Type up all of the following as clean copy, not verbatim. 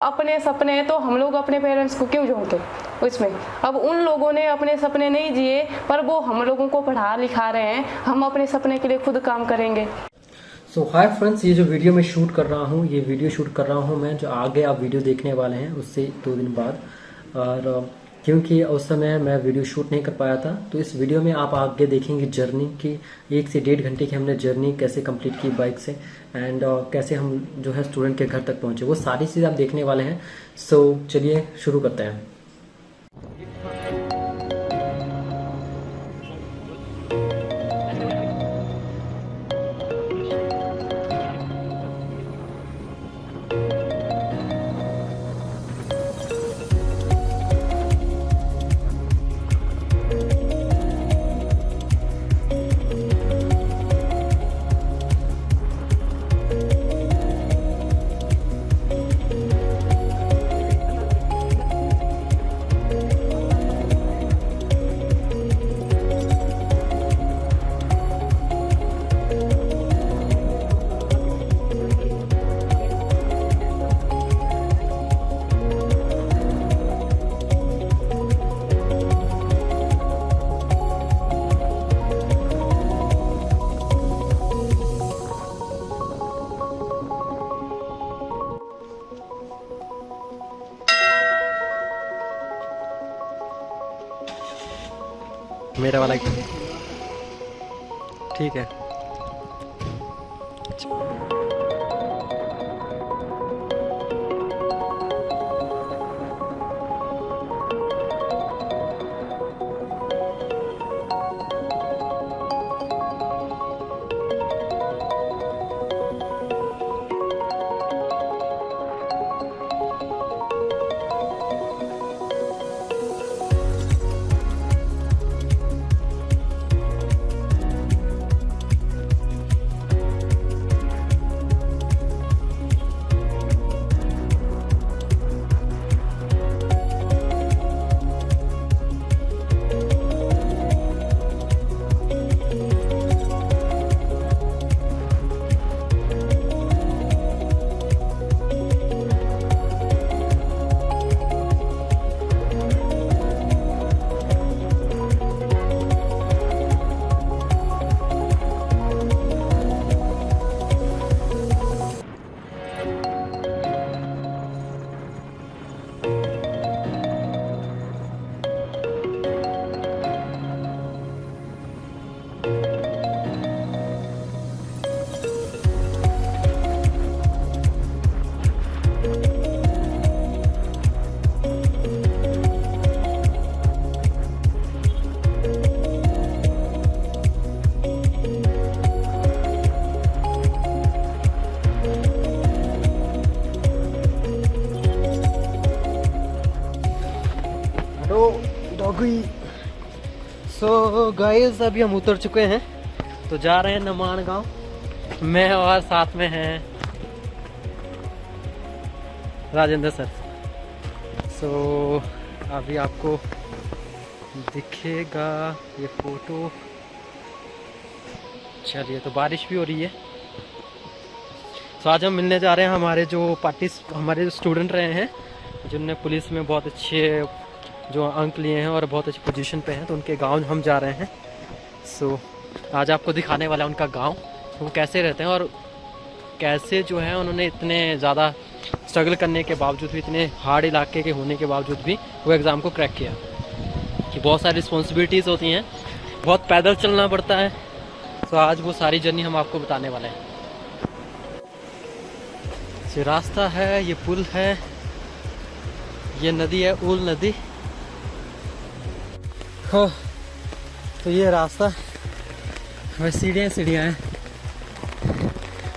अपने सपने हैं तो हम लोग अपने पेरेंट्स को क्यों झोंके उसमें। अब उन लोगों ने अपने सपने नहीं जिए पर वो हम लोगों को पढ़ा लिखा रहे हैं, हम अपने सपने के लिए खुद काम करेंगे। सो हाय फ्रेंड्स, ये जो वीडियो मैं शूट कर रहा हूँ, ये वीडियो शूट कर रहा हूँ मैं, जो आगे आप वीडियो देखने वाले हैं उससे 2 दिन बाद। और क्योंकि उस समय मैं वीडियो शूट नहीं कर पाया था, तो इस वीडियो में आप आगे देखेंगे जर्नी की 1 से 1.5 घंटे की हमने जर्नी कैसे कंप्लीट की बाइक से, एंड कैसे हम जो है स्टूडेंट के घर तक पहुँचे, वो सारी चीज़ आप देखने वाले हैं। सो चलिए शुरू करते हैं। मेरा वाला ठीक है। सो गाइस, अभी हम उतर चुके हैं, तो जा रहे हैं नमान गांव। मैं और साथ में हैं राजेंद्र सर। सो अभी आपको दिखेगा ये फोटो। चलिए, तो बारिश भी हो रही है। सो आज हम मिलने जा रहे हैं हमारे जो स्टूडेंट रहे हैं, जिनने पुलिस में बहुत अच्छे जो अंक लिए हैं और बहुत अच्छी पोजीशन पे हैं, तो उनके गांव हम जा रहे हैं। सो आज आपको दिखाने वाला है उनका गांव, वो कैसे रहते हैं और कैसे जो है उन्होंने इतने ज़्यादा स्ट्रगल करने के बावजूद भी, इतने हार्ड इलाके के होने के बावजूद भी वो एग्ज़ाम को क्रैक किया। कि बहुत सारी रिस्पॉन्सिबिलिटीज़ होती हैं, बहुत पैदल चलना पड़ता है। तो आज वो सारी जर्नी हम आपको बताने वाले हैं। ये रास्ता है, ये पुल है, ये नदी है ऊल नदी। हो तो ये रास्ता, वह सीढ़ियाँ हैं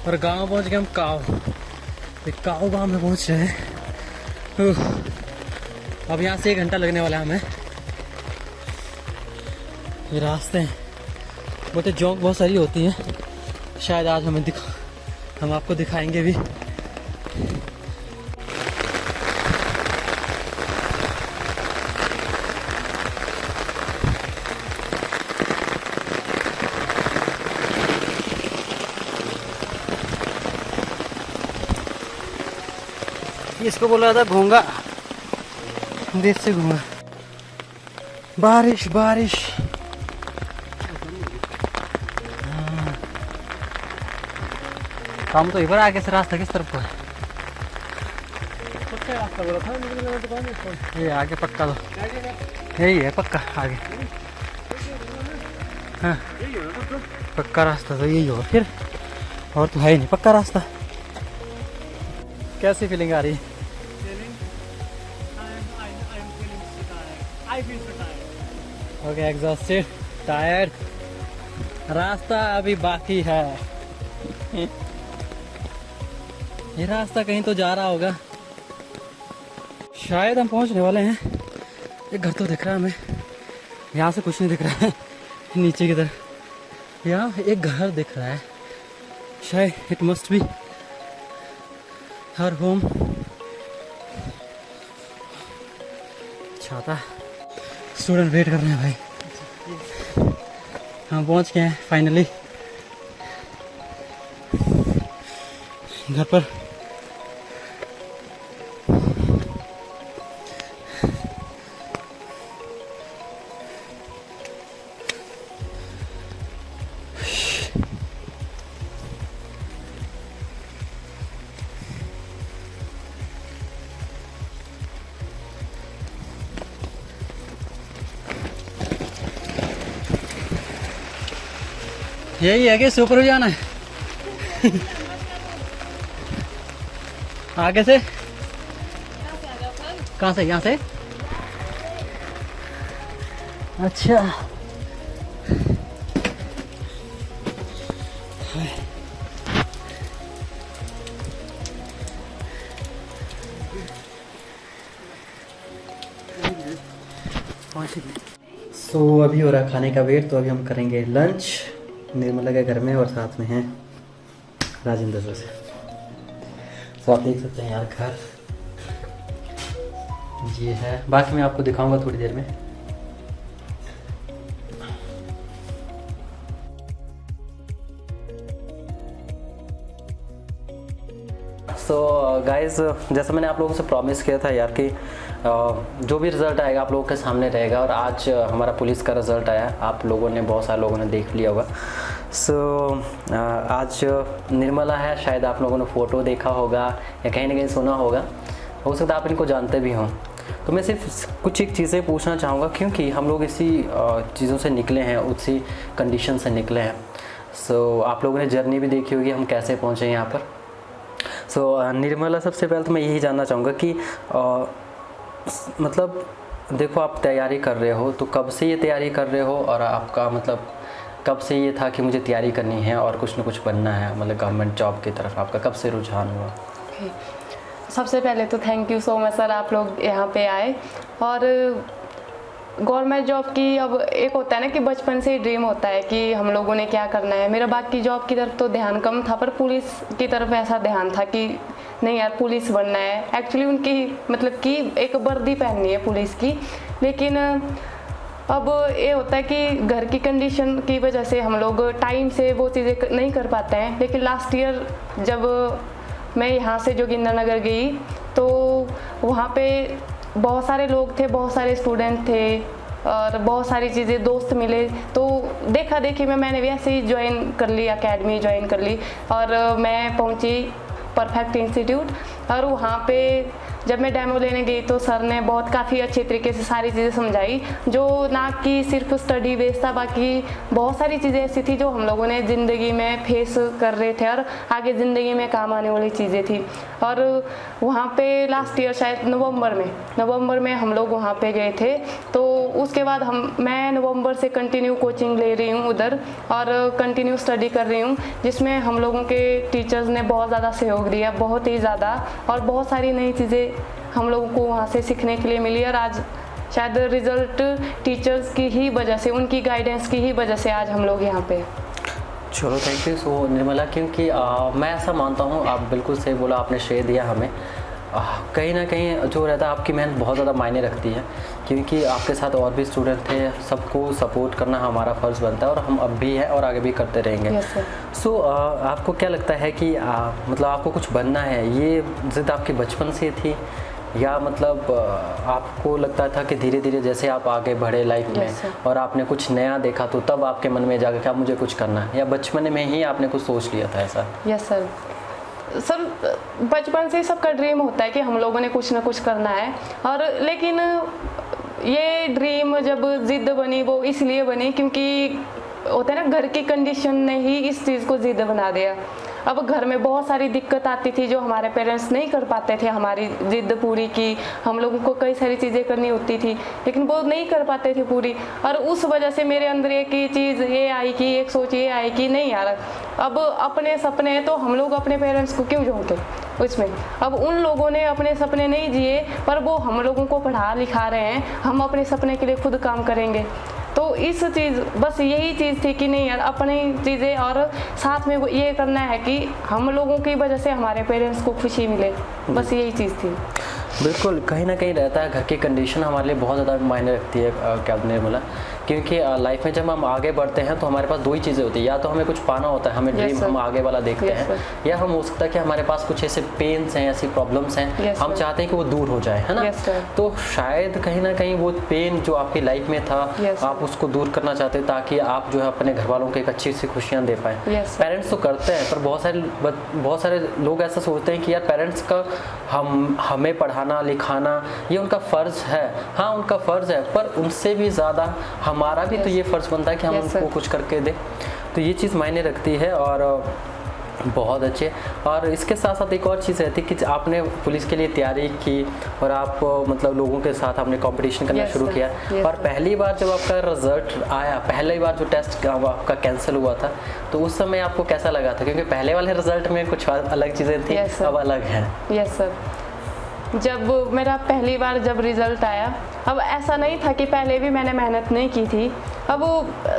और गांव पहुंच गए हम काव गांव में पहुंच रहे हैं। अब यहाँ से 1 घंटा लगने वाला है हमें। ये रास्ते हैं, बोलते जॉक बहुत सारी होती हैं, शायद आज हम आपको दिखाएंगे भी। ये इसको बोला था घोंगा, देसी घोंगा। बारिश बारिश। काम तो इधर आगे से रास्ता किस तरफ को है? रास्ता बोला था ये आगे पक्का तो यही है पक्का आगे। हाँ पक्का रास्ता तो यही होगा फिर, और तो है ही नहीं पक्का रास्ता। कैसी फीलिंग आ रही है? Okay exhausted, tired. रास्ता अभी बाकी है। ये रास्ता कहीं तो जा रहा होगा, शायद हम पहुंचने वाले हैं। एक घर तो दिख रहा है हमें, यहाँ से कुछ नहीं दिख रहा है। नीचे की तरफ यहाँ एक घर दिख रहा है, शायद it must be her home. छाता, स्टूडेंट वेट कर रहे हैं भाई। हम पहुंच गए हैं फाइनली घर पर। यही है कि सुपर जाना है। आगे से कहाँ से? यहाँ से। अच्छा सो अभी हो रहा खाने का वेट, तो अभी हम करेंगे लंच निर्मला के घर में, और साथ में हैं राजेंद्र सर से। तो आप देख सकते हैं यार घर ये है, बाकी मैं आपको दिखाऊंगा थोड़ी देर में। सो गाइस, जैसा मैंने आप लोगों से प्रॉमिस किया था यार कि जो भी रिज़ल्ट आएगा आप लोगों के सामने रहेगा, और आज हमारा पुलिस का रिज़ल्ट आया, आप लोगों ने बहुत सारे लोगों ने देख लिया होगा। सो आज निर्मला है, शायद आप लोगों ने फ़ोटो देखा होगा या कहीं ना कहीं सुना होगा, हो सकता है आप इनको जानते भी हों। तो मैं सिर्फ कुछ एक चीज़ें पूछना चाहूँगा, क्योंकि हम लोग इसी चीज़ों से निकले हैं, उसी कंडीशन से निकले हैं। सो आप लोगों ने जर्नी भी देखी होगी हम कैसे पहुँचे यहाँ पर। सो निर्मला, सबसे पहले तो मैं यही जानना चाहूँगा कि मतलब देखो आप तैयारी कर रहे हो, तो कब से ये तैयारी कर रहे हो, और आपका मतलब कब से ये था कि मुझे तैयारी करनी है और कुछ न कुछ बनना है, मतलब गवर्नमेंट जॉब की तरफ आपका कब से रुझान हुआ? सबसे पहले तो thank you so much sir, आप लोग यहाँ पे आए। और गवर्नमेंट जॉब की अब एक होता है ना कि बचपन से ही ड्रीम होता है कि हम लोगों ने क्या करना है। मेरा बाकी जॉब की तरफ तो ध्यान कम था, पर पुलिस की तरफ ऐसा ध्यान था कि नहीं यार पुलिस बनना है। एक्चुअली उनकी मतलब कि एक वर्दी पहननी है पुलिस की, लेकिन अब ये होता है कि घर की कंडीशन की वजह से हम लोग टाइम से वो चीज़ें नहीं कर पाते हैं। लेकिन लास्ट ईयर जब मैं यहाँ से जोगिंदरनगर गई, तो वहाँ पे बहुत सारे लोग थे, बहुत सारे स्टूडेंट थे, और बहुत सारी चीज़ें दोस्त मिले। तो देखा देखी में मैंने भी ऐसे ही ज्वाइन कर ली, एकेडमी ज्वाइन कर ली, और मैं पहुँची परफेक्ट इंस्टीट्यूट। और वहाँ पे जब मैं डेमो लेने गई तो सर ने बहुत काफ़ी अच्छे तरीके से सारी चीज़ें समझाई, जो ना कि सिर्फ स्टडी बेस था, बाकी बहुत सारी चीज़ें ऐसी थी जो हम लोगों ने ज़िंदगी में फेस कर रहे थे और आगे ज़िंदगी में काम आने वाली चीज़ें थी। और वहाँ पे लास्ट ईयर शायद नवंबर में हम लोग वहाँ पे गए थे। तो उसके बाद मैं नवंबर से कंटिन्यू कोचिंग ले रही हूँ उधर, और कंटिन्यू स्टडी कर रही हूँ, जिसमें हम लोगों के टीचर्स ने बहुत ज़्यादा सहयोग दिया, बहुत ही ज़्यादा, और बहुत सारी नई चीज़ें हम लोगों को वहाँ से सीखने के लिए मिली। और आज शायद रिज़ल्ट टीचर्स की ही वजह से, उनकी गाइडेंस की ही वजह से आज हम लोग यहाँ पे। चलो थैंक यू सो निर्मला, क्योंकि मैं ऐसा मानता हूँ, आप बिल्कुल सही बोला, आपने श्रेय दिया हमें। कहीं ना कहीं जो रहता है आपकी मेहनत बहुत ज़्यादा मायने रखती है, क्योंकि आपके साथ और भी स्टूडेंट थे, सबको सपोर्ट करना हमारा फ़र्ज़ बनता है और हम अब भी हैं और आगे भी करते रहेंगे। Yes, sir. सो आपको क्या लगता है कि मतलब आपको कुछ बनना है, ये ज़िद आपके बचपन से थी या मतलब आपको लगता था कि धीरे धीरे जैसे आप आगे बढ़े लाइफ में Yes, sir. और आपने कुछ नया देखा तो तब आपके मन में जाकर क्या मुझे कुछ करना है, या बचपन में ही आपने कुछ सोच लिया था ऐसा? Yes sir. सर बचपन से ही सबका ड्रीम होता है कि हम लोगों ने कुछ ना कुछ करना है, और लेकिन ये ड्रीम जब ज़िद बनी वो इसलिए बनी क्योंकि होता है ना, घर की कंडीशन ने ही इस चीज़ को ज़िद बना दिया। अब घर में बहुत सारी दिक्कत आती थी जो हमारे पेरेंट्स नहीं कर पाते थे हमारी ज़िद पूरी की। हम लोगों को कई सारी चीज़ें करनी होती थी लेकिन वो नहीं कर पाते थे पूरी, और उस वजह से मेरे अंदर एक ही चीज़ ये आई कि एक सोच ये आई कि नहीं यार, अब अपने सपने तो हम लोग अपने पेरेंट्स को क्यों झोंके उसमें। अब उन लोगों ने अपने सपने नहीं जिए पर वो हम लोगों को पढ़ा लिखा रहे हैं, हम अपने सपने के लिए खुद काम करेंगे। तो इस चीज़ बस यही चीज़ थी कि नहीं यार अपनी चीज़ें, और साथ में वो ये करना है कि हम लोगों की वजह से हमारे पेरेंट्स को खुशी मिले, बस यही चीज़ थी। बिल्कुल, कहीं ना कहीं रहता है, घर की कंडीशन हमारे लिए बहुत ज़्यादा मायने रखती है क्या निर्मला, क्योंकि लाइफ में जब हम आगे बढ़ते हैं तो हमारे पास दो ही चीज़ें होती है, या तो हमें कुछ पाना होता है, हमें ड्रीम हम आगे वाला देखते हैं, या हम हो सकता है कि हमारे पास कुछ ऐसे पेन्स हैं, ऐसी प्रॉब्लम्स हैं, हम चाहते हैं कि वो दूर हो जाए, है ना। तो शायद कहीं ना कहीं वो पेन जो आपकी लाइफ में था आप उसको दूर करना चाहते हैं ताकि आप जो है अपने घर वालों को एक अच्छी सी खुशियाँ दे पाएँ। पेरेंट्स तो करते हैं पर बहुत सारे लोग ऐसा सोचते हैं कि यार पेरेंट्स का हमें पढ़ाना लिखाना ये उनका फ़र्ज़ है। हाँ उनका फ़र्ज़ है, पर उनसे भी ज़्यादा हमारा भी तो ये फ़र्ज़ बनता है कि हम उनको कुछ करके दें। तो ये चीज़ मायने रखती है और बहुत अच्छे। और इसके साथ साथ एक और चीज़ रहती है कि आपने पुलिस के लिए तैयारी की और आप मतलब लोगों के साथ आपने कंपटीशन करना शुरू किया, और पहली बार जब आपका रिज़ल्ट आया, पहली बार जो टेस्ट आपका कैंसिल हुआ था, तो उस समय आपको कैसा लगा था? क्योंकि पहले वाले रिज़ल्ट में कुछ अलग चीज़ें थी, अब अलग है। Yes sir. जब मेरा पहली बार जब रिज़ल्ट आया, अब ऐसा नहीं था कि पहले भी मैंने मेहनत नहीं की थी, अब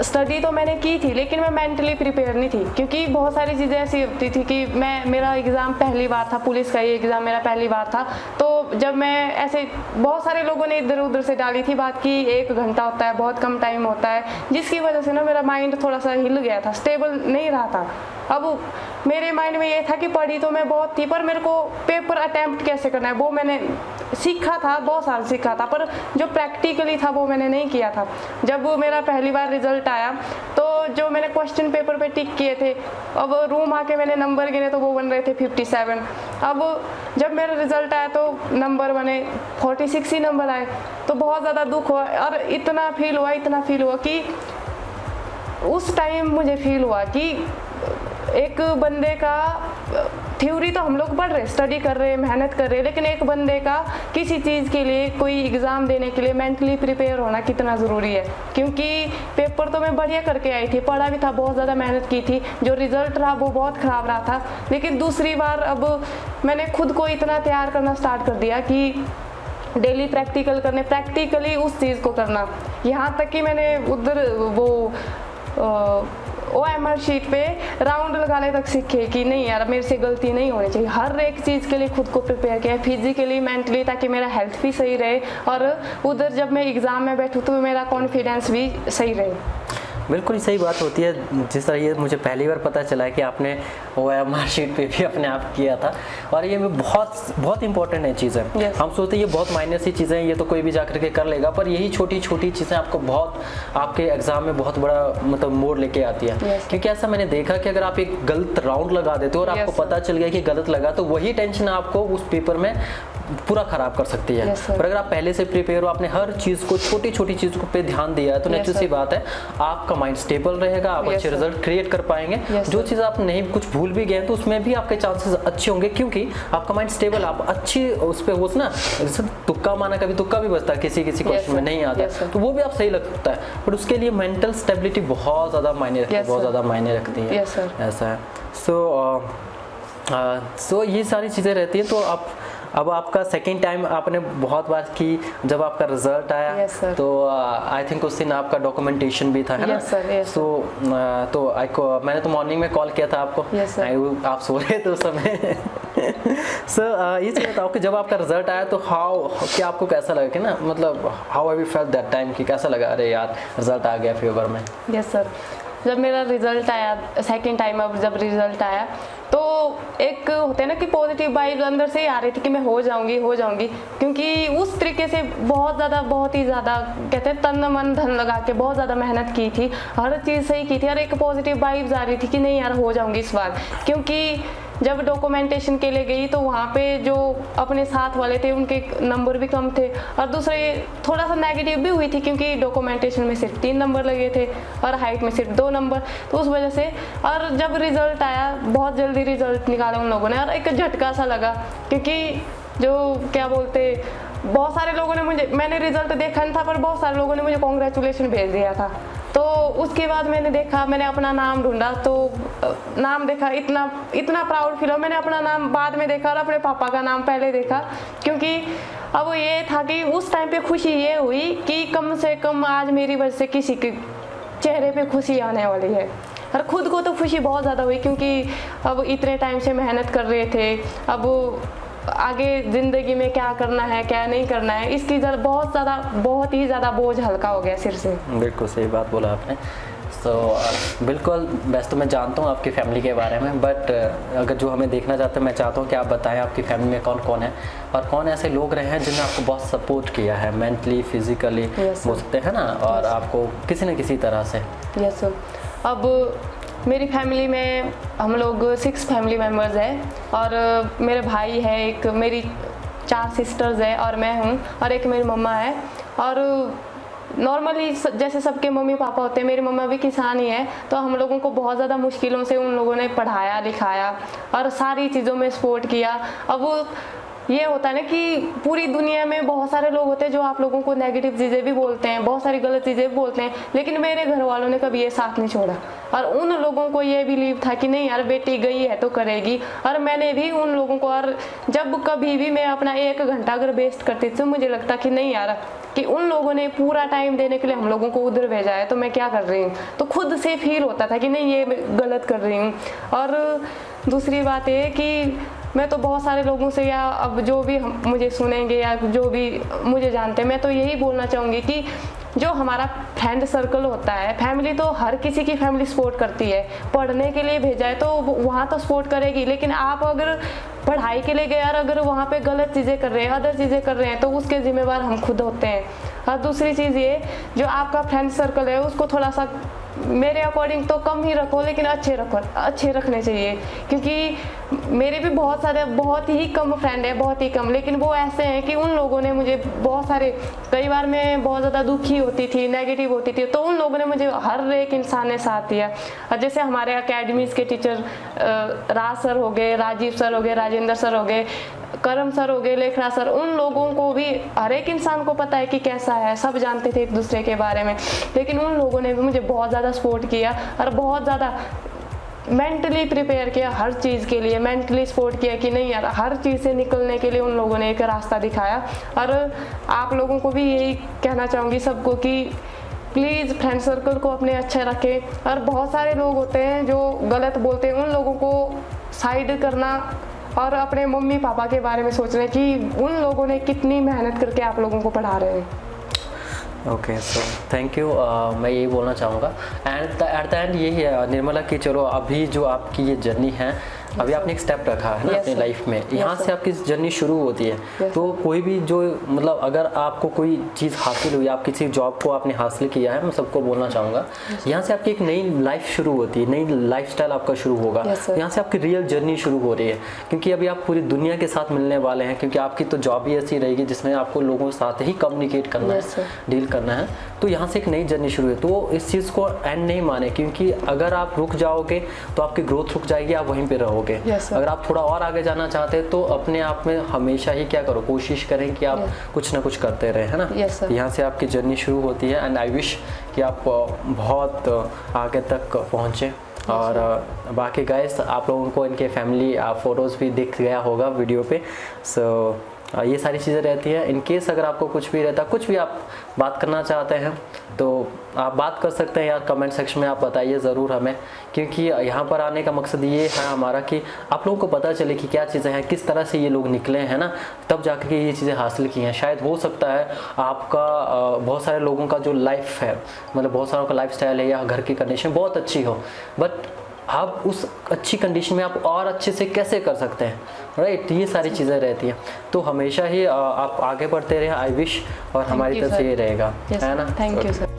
स्टडी तो मैंने की थी लेकिन मैं मेंटली प्रिपेयर नहीं थी, क्योंकि बहुत सारी चीज़ें ऐसी होती थी कि मेरा एग्ज़ाम पहली बार था, पुलिस का ये एग्ज़ाम मेरा पहली बार था। तो जब मैं ऐसे बहुत सारे लोगों ने इधर उधर से डाली थी बात कि 1 घंटा होता है, बहुत कम टाइम होता है, जिसकी वजह से ना मेरा माइंड थोड़ा सा हिल गया था, स्टेबल नहीं रहा था। अब मेरे माइंड में ये था कि पढ़ी तो मैं बहुत थी पर मेरे को पेपर अटैम्प्ट कैसे करना है वो मैंने सीखा था, 2 साल सीखा था, पर जो प्रैक्टिकली था वो मैंने नहीं किया था। जब मेरा पहली बार रिजल्ट आया तो जो मैंने क्वेश्चन पेपर पे टिक किए थे, अब रूम आके मैंने नंबर गिने तो वो बन रहे थे 57। अब जब मेरा रिजल्ट आया तो नंबर बने 46 ही नंबर आए, तो बहुत ज़्यादा दुख हुआ और इतना फील हुआ कि उस टाइम मुझे फील हुआ कि एक बंदे का थ्योरी तो हम लोग पढ़ रहे, स्टडी कर रहे, मेहनत कर रहे, लेकिन एक बंदे का किसी चीज़ के लिए, कोई एग्ज़ाम देने के लिए मेंटली प्रिपेयर होना कितना ज़रूरी है। क्योंकि पेपर तो मैं बढ़िया करके आई थी, पढ़ा भी था, बहुत ज़्यादा मेहनत की थी, जो रिज़ल्ट रहा वो बहुत ख़राब रहा था। लेकिन दूसरी बार अब मैंने खुद को इतना तैयार करना स्टार्ट कर दिया कि डेली प्रैक्टिकल करने, प्रैक्टिकली उस चीज़ को करना, यहाँ तक कि मैंने उधर वो OMR शीट पे राउंड लगाने तक सीखे कि नहीं यार मेरे से गलती नहीं होनी चाहिए। हर एक चीज़ के लिए खुद को प्रिपेयर किया, फिजिकली मेंटली, ताकि मेरा हेल्थ भी सही रहे और उधर जब मैं एग्ज़ाम में बैठूँ तो मेरा कॉन्फिडेंस भी सही रहे। बिल्कुल सही बात होती है। जिस तरह ये मुझे पहली बार पता चला है कि आपने OMR शीट पे भी अपने आप किया था, और ये बहुत इंपॉर्टेंट है चीज़ें। हम सोचते हैं ये बहुत माइनर सी चीज़ें हैं, ये तो कोई भी जाकर के कर लेगा, पर यही छोटी छोटी चीज़ें आपको बहुत आपके एग्जाम में बहुत बड़ा मतलब मोड़ लेके आती है। क्योंकि ऐसा मैंने देखा कि अगर आप एक गलत राउंड लगा देते हो और आपको पता चल गया कि गलत लगा, तो वही टेंशन आपको उस पेपर में पूरा खराब कर सकती है। और अगर आप पहले से प्रिपेयर हो, आपने हर चीज़ को, छोटी छोटी चीज़ को पे ध्यान दिया है, तो नेचुरल सी बात है आपका माइंड स्टेबल रहेगा, आप अच्छे रिजल्ट क्रिएट कर पाएंगे। जो चीज़ आप नहीं कुछ भूल भी गए तो उसमें भी आपके चांसेस अच्छे होंगे, क्योंकि आपका माइंड स्टेबल, आप अच्छी उस पर हो ना। जैसे तुक्का माना, कभी तुक्का भी बचता है, किसी क्वेश्चन में नहीं आता तो वो भी आप सही लगता है, बट उसके लिए मेंटल स्टेबिलिटी बहुत ज़्यादा मायने रखती है, बहुत ज़्यादा मायने रखती है। ऐसा है। सो ये सारी चीज़ें रहती हैं। तो अब आपका सेकेंड टाइम आपने बहुत बार की, जब आपका रिजल्ट आया तो आई थिंक उस दिन आपका डॉक्यूमेंटेशन भी था, है ना? तो मैंने तो मॉर्निंग में कॉल किया था आपको, आप सो रहे थे उस समय। सर ये चीज़ बताओ कि जब आपका रिजल्ट आया तो क्या आपको कैसा लगा कि ना, मतलब how have you felt that time कि कैसा लगा, अरे यार रिजल्ट आ गया फेवर में? यस सर, जब मेरा रिज़ल्ट आया सेकंड टाइम, अब जब रिज़ल्ट आया तो एक होते हैं ना कि पॉजिटिव वाइब्स अंदर से ही आ रही थी कि मैं हो जाऊंगी, क्योंकि उस तरीके से बहुत ही ज़्यादा कहते हैं तन मन धन लगा के बहुत ज़्यादा मेहनत की थी, हर चीज़ सही की थी और एक पॉजिटिव वाइब्स आ रही थी कि नहीं यार हो जाऊंगी इस बार। क्योंकि जब डॉक्यूमेंटेशन के लिए गई तो वहाँ पे जो अपने साथ वाले थे उनके नंबर भी कम थे और दूसरे थोड़ा सा नेगेटिव भी हुई थी क्योंकि डॉक्यूमेंटेशन में सिर्फ 3 नंबर लगे थे और हाइट में सिर्फ 2 नंबर, तो उस वजह से। और जब रिज़ल्ट आया बहुत जल्दी रिज़ल्ट निकाला उन लोगों ने और एक झटका सा लगा, क्योंकि जो क्या बोलते बहुत सारे लोगों ने मैंने रिज़ल्ट देखा नहीं था पर बहुत सारे लोगों ने मुझे कॉन्ग्रेचुलेशन भेज दिया था। तो उसके बाद मैंने अपना नाम ढूंढा तो नाम देखा, इतना प्राउड फील हो। मैंने अपना नाम बाद में देखा और अपने पापा का नाम पहले देखा, क्योंकि अब ये था कि उस टाइम पे खुशी ये हुई कि कम से कम आज मेरी वजह से किसी के चेहरे पे खुशी आने वाली है। और खुद को तो खुशी बहुत ज़्यादा हुई क्योंकि अब इतने टाइम से मेहनत कर रहे थे, अब आगे ज़िंदगी में क्या करना है क्या नहीं करना है, इसकी बहुत ही ज़्यादा बोझ हल्का हो गया सिर से। बिल्कुल सही बात बोला आपने। बिल्कुल, वैसे तो मैं जानता हूँ आपकी फैमिली के बारे में, बट अगर जो हमें देखना चाहते हैं मैं चाहता हूँ कि आप बताएं आपकी फैमिली में कौन कौन है और कौन ऐसे लोग रहे हैं जिन्होंने आपको बहुत सपोर्ट किया है मेंटली फिजिकली बोल सकते हैं ना, और आपको किसी न किसी तरह से। यस सर, अब मेरी फैमिली में हम लोग 6 फैमिली मेम्बर्स हैं और मेरे भाई है, एक मेरी 4 सिस्टर्स है और मैं हूँ और एक मेरी मम्मा है। और नॉर्मली जैसे सबके मम्मी पापा होते हैं, मेरी मम्मा भी किसान ही है, तो हम लोगों को बहुत ज़्यादा मुश्किलों से उन लोगों ने पढ़ाया लिखाया और सारी चीज़ों में सपोर्ट किया। अब ये होता है ना कि पूरी दुनिया में बहुत सारे लोग होते हैं जो आप लोगों को नेगेटिव चीज़ें भी बोलते हैं, बहुत सारी गलत चीज़ें भी बोलते हैं, लेकिन मेरे घर वालों ने कभी ये साथ नहीं छोड़ा और उन लोगों को ये बिलीव था कि नहीं यार बेटी गई है तो करेगी। और मैंने भी उन लोगों को, और जब कभी भी मैं अपना 1 घंटा अगर वेस्ट करती थी तो मुझे लगता कि नहीं यार कि उन लोगों ने पूरा टाइम देने के लिए हम लोगों को उधर भेजा है तो मैं क्या कर रही हूँ, तो खुद से फील होता था कि नहीं ये गलत कर रही हूँ। और दूसरी बात ये कि मैं तो बहुत सारे लोगों से, या अब जो भी मुझे सुनेंगे या जो भी मुझे जानते हैं, मैं तो यही बोलना चाहूँगी कि जो हमारा फ्रेंड सर्कल होता है, फैमिली तो हर किसी की फैमिली सपोर्ट करती है, पढ़ने के लिए भेजा है तो वहाँ तो सपोर्ट करेगी, लेकिन आप अगर पढ़ाई के लिए गए और अगर वहाँ पे गलत चीज़ें कर रहे हैं, अदर चीज़ें कर रहे हैं, तो उसके जिम्मेवार हम खुद होते हैं। और दूसरी चीज़ ये, जो आपका फ्रेंड सर्कल है उसको थोड़ा सा मेरे अकॉर्डिंग तो कम ही रखो, लेकिन अच्छे रखने चाहिए, क्योंकि मेरे भी बहुत ही कम फ्रेंड है, बहुत ही कम, लेकिन वो ऐसे हैं कि उन लोगों ने मुझे बहुत सारे, कई बार मैं बहुत ज़्यादा दुखी होती थी, नेगेटिव होती थी, तो उन लोगों ने मुझे, हर एक इंसान ने साथ दिया। और जैसे हमारे अकेडमीज़ के टीचर राज सर हो गए, राजीव सर हो गए, राजेंद्र सर हो गए, करम सर हो गए, लेखरा सर, उन लोगों को भी हर एक इंसान को पता है कि कैसा है, सब जानते थे एक दूसरे के बारे में, लेकिन उन लोगों ने भी मुझे बहुत ज़्यादा सपोर्ट किया और बहुत ज़्यादा मेंटली प्रिपेयर किया हर चीज़ के लिए, मेंटली सपोर्ट किया कि नहीं यार हर चीज़ से निकलने के लिए उन लोगों ने एक रास्ता दिखाया। और आप लोगों को भी यही कहना चाहूँगी सबको कि प्लीज़ फ्रेंड सर्कल को अपने अच्छे रखें। और बहुत सारे लोग होते हैं जो गलत बोलते हैं, उन लोगों को साइड करना और अपने मम्मी पापा के बारे में सोचना कि उन लोगों ने कितनी मेहनत करके आप लोगों को पढ़ा रहे हैं। Okay, so thank you. मैं यही बोलना चाहूँगा एट द एंड यही है निर्मला कि चलो अभी जो आपकी ये जर्नी है, अभी आपने एक स्टेप रखा है ना अपनी लाइफ में, यहाँ से आपकी जर्नी शुरू होती है। तो कोई भी जो मतलब अगर आपको कोई चीज़ हासिल हुई, आप किसी जॉब को आपने हासिल किया है, मैं सबको बोलना चाहूँगा यहाँ से आपकी एक नई लाइफ शुरू होती है, नई लाइफस्टाइल आपका शुरू होगा। यहाँ से आपकी रियल जर्नी शुरू हो रही है, क्योंकि अभी आप पूरी दुनिया के साथ मिलने वाले हैं, क्योंकि आपकी तो जॉब ही ऐसी रहेगी जिसमें आपको लोगों के साथ ही कम्युनिकेट करना है, डील करना है। तो यहाँ से एक नई जर्नी शुरू है, तो इस चीज़ को एंड नहीं माने, क्योंकि अगर आप रुक जाओगे तो आपकी ग्रोथ रुक जाएगी, आप वहीं पे रहोगे। अगर आप थोड़ा और आगे जाना चाहते हैं तो अपने आप में हमेशा ही क्या करो, कोशिश करें कि आप कुछ ना कुछ करते रहें, है ना। यहाँ से आपकी जर्नी शुरू होती है एंड आई विश कि आप बहुत आगे तक पहुँचें। और बाकी गाइस आप लोगों को इनके फैमिली फ़ोटोज़ भी दिख गया होगा वीडियो पे। सो ये सारी चीज़ें रहती है। इन केस अगर आपको कुछ भी रहता, कुछ भी आप बात करना चाहते हैं तो आप बात कर सकते हैं यार, कमेंट सेक्शन में आप बताइए ज़रूर हमें, क्योंकि यहाँ पर आने का मकसद ये है हमारा कि आप लोगों को पता चले कि क्या चीज़ें हैं, किस तरह से ये लोग निकले हैं ना, तब जाकर के ये चीज़ें हासिल की हैं। शायद हो सकता है आपका बहुत सारे लोगों का जो लाइफ है, मतलब बहुत सारों का लाइफ स्टाइल है या घर की कंडीशन बहुत अच्छी हो, बट आप उस अच्छी कंडीशन में आप और अच्छे से कैसे कर सकते हैं, राइट। ये सारी चीज़ें रहती हैं। तो हमेशा ही आप आगे बढ़ते रहें, आई विश, और हमारी तरफ से ये रहेगा, है ना। Thank you sir.